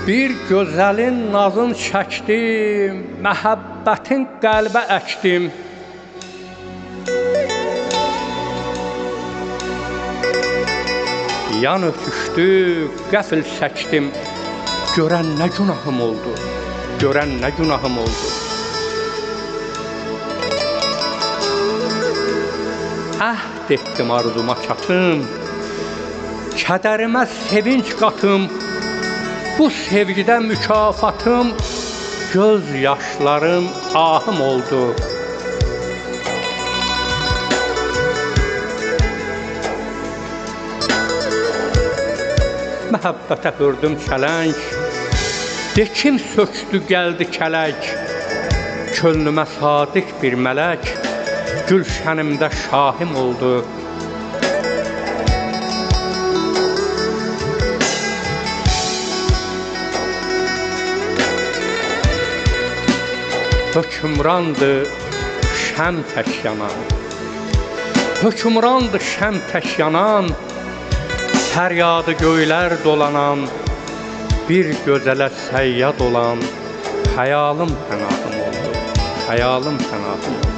Bir gözəlin nazın çəkdim, məhəbbətin qəlbə əkdim. Yan öpüşdü, qəfil çəkdim. Görən nə günahım oldu, görən nə günahım oldu. Əhd etdim arzuma çatım, kədərimə sevinç qatım. Bu sevgidə mükafatım, göz yaşlarım ahım oldu. Məhəbbətə hürdüm çələng, de kim sökdü gəldi kələk. Könlümə sadiq bir mələk, gülşənimdə şahim oldu. Hökmrandı şəm tək yanan, hökmrandı şəm tək yanan, fəryadı göylər dolanan, bir gözələ səyyad olan, xəyalım pənahım oldu, xəyalım pənahım oldu.